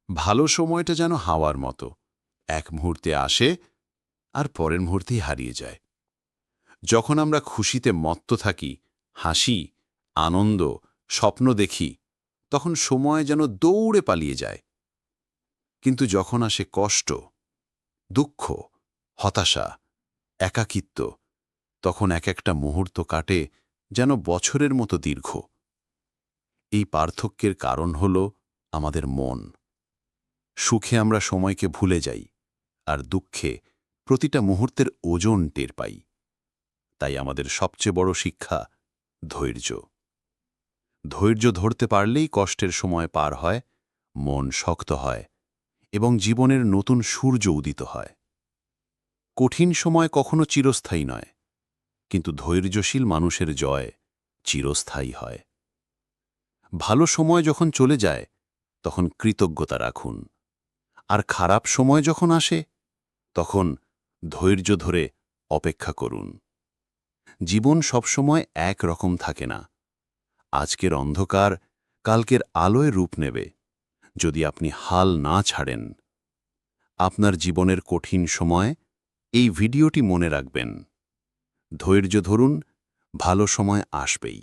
ভালো সময়টা যেন হাওয়ার মতো, এক মুহূর্তে আসে আর পরের মুহূর্তেই হারিয়ে যায়। যখন আমরা খুশিতে মত্ত থাকি, হাসি, আনন্দ, স্বপ্ন দেখি, তখন সময় যেন দৌড়ে পালিয়ে যায়। কিন্তু যখন আসে কষ্ট, দুঃখ, হতাশা, একাকিত্ব, তখন এক একটা মুহূর্ত কাটে যেন বছরের মতো দীর্ঘ। এই পার্থক্যের কারণ হল আমাদের মন। সুখে আমরা সময়কে ভুলে যাই, আর দুঃখে প্রতিটা মুহূর্তের ওজন টের পাই। তাই আমাদের সবচেয়ে বড় শিক্ষা ধৈর্য। ধৈর্য ধরতে পারলেই কষ্টের সময় পার হয়, মন শক্ত হয় এবং জীবনের নতুন সূর্য উদিত হয়। কঠিন সময় কখনো চিরস্থায়ী নয়, কিন্তু ধৈর্যশীল মানুষের জয় চিরস্থায়ী হয়। ভালো সময় যখন চলে যায়, তখন কৃতজ্ঞতা রাখুন, আর খারাপ সময় যখন আসে, তখন ধৈর্য ধরে অপেক্ষা করুন। জীবন সবসময় এক রকম থাকে না। আজকের অন্ধকার কালকের আলোয় রূপ নেবে, যদি আপনি হাল না ছাড়েন। আপনার জীবনের কঠিন সময় এই ভিডিওটি মনে রাখবেন। ধৈর্য ধরুন, ভালো সময় আসবেই।